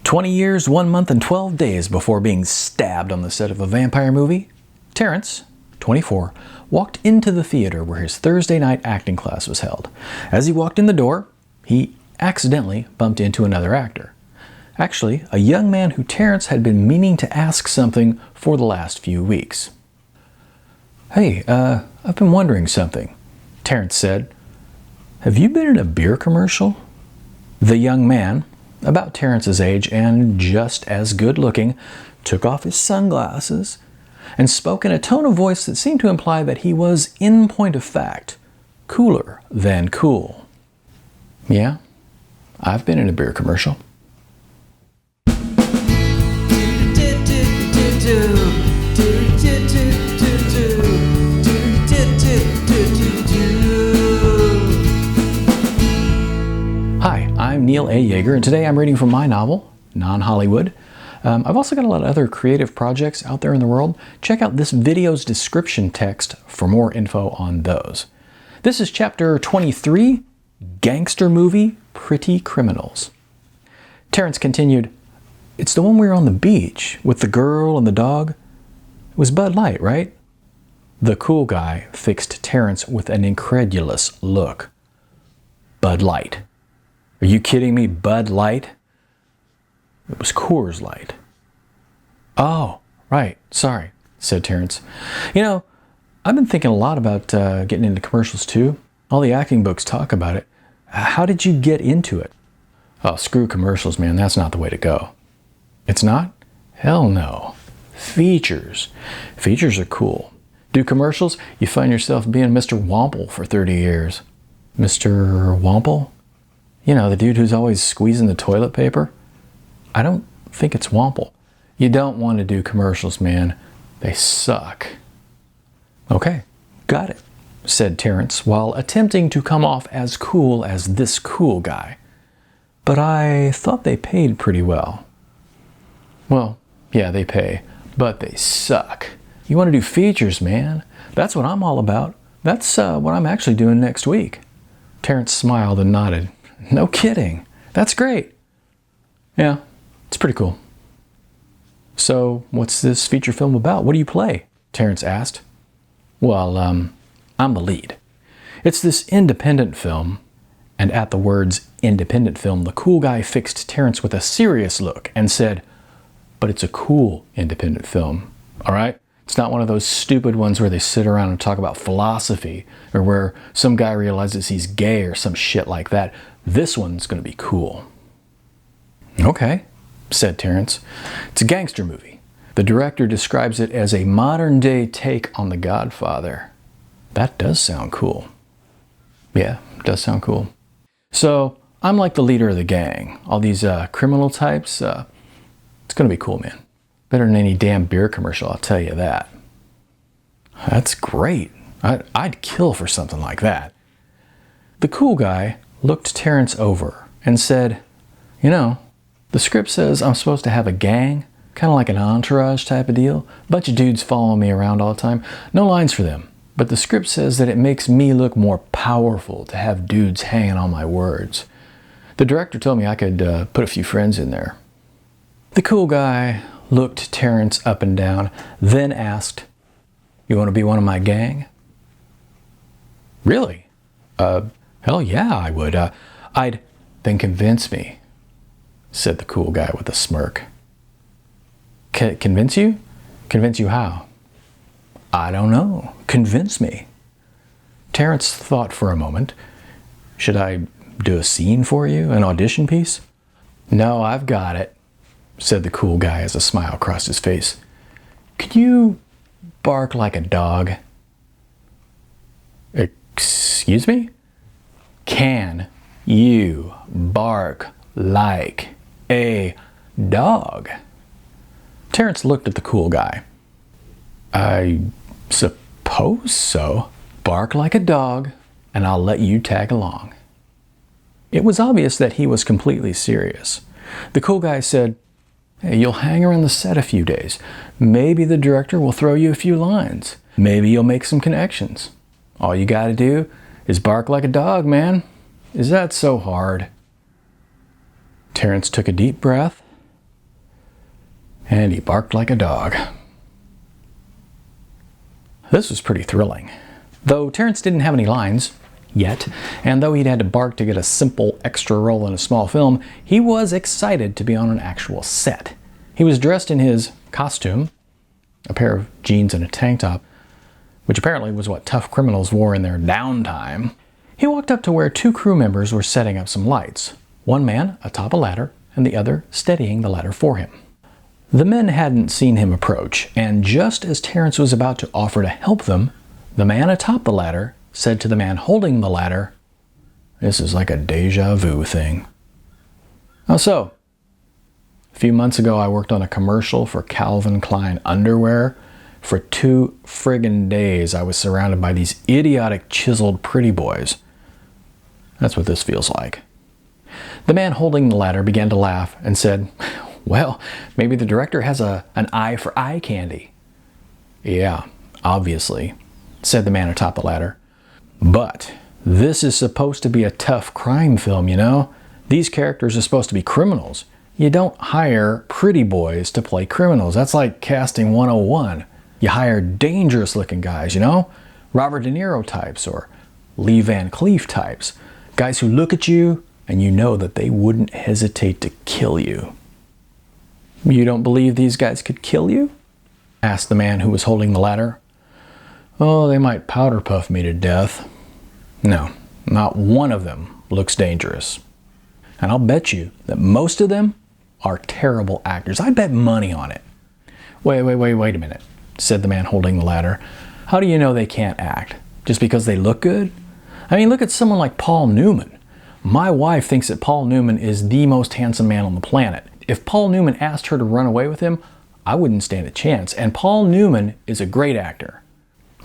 20 years, 1 month, and 12 days before being stabbed on the set of a vampire movie, Terrence, 24, walked into the theater where his Thursday night acting class was held. As he walked in the door, he accidentally bumped into another actor. Actually, a young man who Terrence had been meaning to ask something for the last few weeks. "Hey, I've been wondering something," Terrence said. "Have you been in a beer commercial?" The young man, about Terrence's age and just as good looking, took off his sunglasses and spoke in a tone of voice that seemed to imply that he was, in point of fact, cooler than cool. "Yeah, I've been in a beer commercial." Hi, I'm Neil A. Yeager, and today I'm reading from my novel, Non-Hollywood. I've also got a lot of other creative projects out there in the world. Check out this video's description text for more info on those. This is chapter 23, Gangster Movie, Pretty Criminals. Terrence continued, "It's the one we were on the beach with the girl and the dog. It was Bud Light, right?" The cool guy fixed Terrence with an incredulous look. "Bud Light? Are you kidding me, Bud Light?" "It was Coors Light." "Oh, right, sorry," said Terrence. "You know, I've been thinking a lot about getting into commercials too. All the acting books talk about it. How did you get into it?" "Oh, screw commercials, man. That's not the way to go." "It's not?" "Hell no. Features. Features are cool. Do commercials, you find yourself being Mr. Wample for 30 years. "Mr. Wample? You know, the dude who's always squeezing the toilet paper?" "I don't think it's Wample." "You don't want to do commercials, man. They suck." "Okay, got it," said Terrence, while attempting to come off as cool as this cool guy. "But I thought they paid pretty well." "Well, yeah, they pay, but they suck. You want to do features, man. That's what I'm all about. That's what I'm actually doing next week." Terrence smiled and nodded. "No kidding. That's great." "Yeah, it's pretty cool." "So, what's this feature film about? What do you play?" Terrence asked. "Well, I'm the lead. It's this independent film," and at the words independent film, the cool guy fixed Terrence with a serious look and said, "But it's a cool independent film, all right? It's not one of those stupid ones where they sit around and talk about philosophy or where some guy realizes he's gay or some shit like that. This one's going to be cool." "Okay," said Terrence. "It's a gangster movie. The director describes it as a modern-day take on The Godfather." "That does sound cool." "Yeah, it does sound cool." "So, I'm like the leader of the gang. All these criminal types, it's going to be cool, man. Better than any damn beer commercial, I'll tell you that." "That's great. I'd kill for something like that." The cool guy looked Terrence over and said, "You know, the script says I'm supposed to have a gang, kind of like an entourage type of deal. Bunch of dudes following me around all the time. No lines for them. But the script says that it makes me look more powerful to have dudes hanging on my words. The director told me I could put a few friends in there." The cool guy looked Terrence up and down, then asked, "You want to be one of my gang?" "Really? Hell yeah, I would. Then convince me," said the cool guy with a smirk. Convince you? Convince you how?" "I don't know. Convince me." Terrence thought for a moment. "Should I do a scene for you? An audition piece?" "No, I've got it," said the cool guy as a smile crossed his face. "Could you bark like a dog?" "Excuse me?" "Can you bark like a dog?" Terrence looked at the cool guy. "I suppose so. Bark like a dog, and I'll let you tag along." It was obvious that he was completely serious. The cool guy said, "Hey, you'll hang around the set a few days. Maybe the director will throw you a few lines. Maybe you'll make some connections. All you gotta do is bark like a dog, man. Is that so hard?" Terrence took a deep breath and he barked like a dog. This was pretty thrilling. Though Terrence didn't have any lines yet, and though he'd had to bark to get a simple extra role in a small film, he was excited to be on an actual set. He was dressed in his costume, a pair of jeans and a tank top, which apparently was what tough criminals wore in their downtime. He walked up to where two crew members were setting up some lights, one man atop a ladder and the other steadying the ladder for him. The men hadn't seen him approach, and just as Terrence was about to offer to help them, the man atop the ladder said to the man holding the ladder, "This is like a deja vu thing." How so? A few months ago I worked on a commercial for Calvin Klein underwear. For 2 friggin' days I was surrounded by these idiotic chiseled pretty boys. That's what this feels like. The man holding the ladder began to laugh and said, "Well, maybe the director has an eye for eye candy." "Yeah, obviously," said the man atop the ladder. "But this is supposed to be a tough crime film, you know? These characters are supposed to be criminals. You don't hire pretty boys to play criminals. That's like casting 101. You hire dangerous looking guys, you know? Robert De Niro types or Lee Van Cleef types. Guys who look at you and you know that they wouldn't hesitate to kill you." "You don't believe these guys could kill you?" asked the man who was holding the ladder. "Oh, they might powder puff me to death. No, not one of them looks dangerous. And I'll bet you that most of them are terrible actors. I bet money on it." Wait a minute," said the man holding the ladder. "How do you know they can't act? Just because they look good? I mean, look at someone like Paul Newman. My wife thinks that Paul Newman is the most handsome man on the planet. If Paul Newman asked her to run away with him, I wouldn't stand a chance. And Paul Newman is a great actor."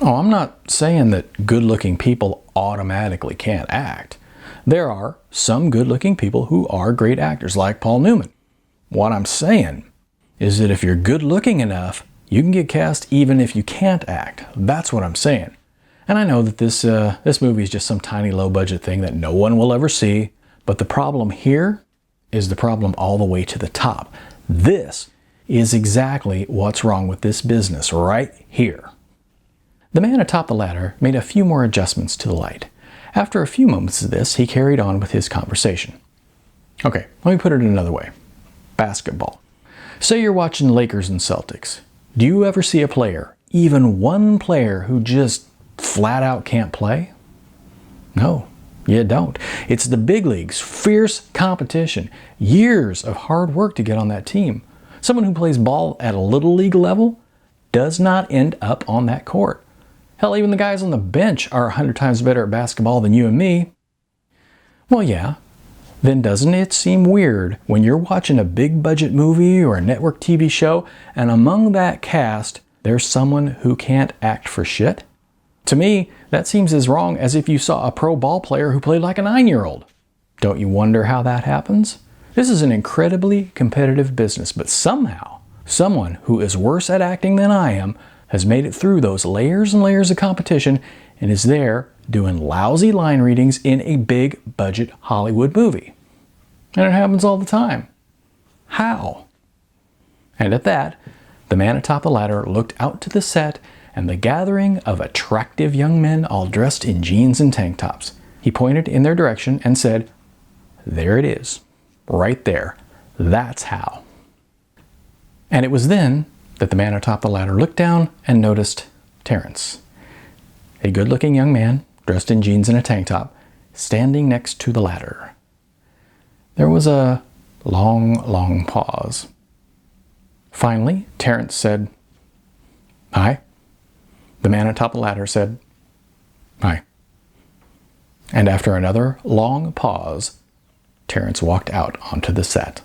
Oh, I'm not saying that good-looking people automatically can't act. There are some good-looking people who are great actors, like Paul Newman. What I'm saying is that if you're good-looking enough, you can get cast even if you can't act. That's what I'm saying. And I know that this movie is just some tiny low-budget thing that no one will ever see, but the problem here is the problem all the way to the top. This is exactly what's wrong with this business right here. The man atop the ladder made a few more adjustments to the light. After a few moments of this, he carried on with his conversation. Okay, let me put it another way. Basketball. Say you're watching Lakers and Celtics. Do you ever see a player, even one player, who just flat out can't play? No, you don't. It's the big leagues, fierce competition, years of hard work to get on that team. Someone who plays ball at a little league level does not end up on that court. Hell, even the guys on the bench are 100 times better at basketball than you and me. Well, yeah. Then doesn't it seem weird when you're watching a big budget movie or a network TV show and among that cast there's someone who can't act for shit? To me, that seems as wrong as if you saw a pro ball player who played like a 9-year-old. Don't you wonder how that happens? This is an incredibly competitive business, but somehow, someone who is worse at acting than I am has made it through those layers and layers of competition and is there doing lousy line readings in a big budget Hollywood movie. And it happens all the time. How? And at that, the man atop the ladder looked out to the set and the gathering of attractive young men all dressed in jeans and tank tops. He pointed in their direction and said, "There it is, right there. That's how." And it was then that the man atop the ladder looked down and noticed Terrence, a good-looking young man dressed in jeans and a tank top, standing next to the ladder. There was a long pause. Finally, Terrence said, "Hi." The man atop the ladder said, "Hi." And after another long pause, Terrence walked out onto the set.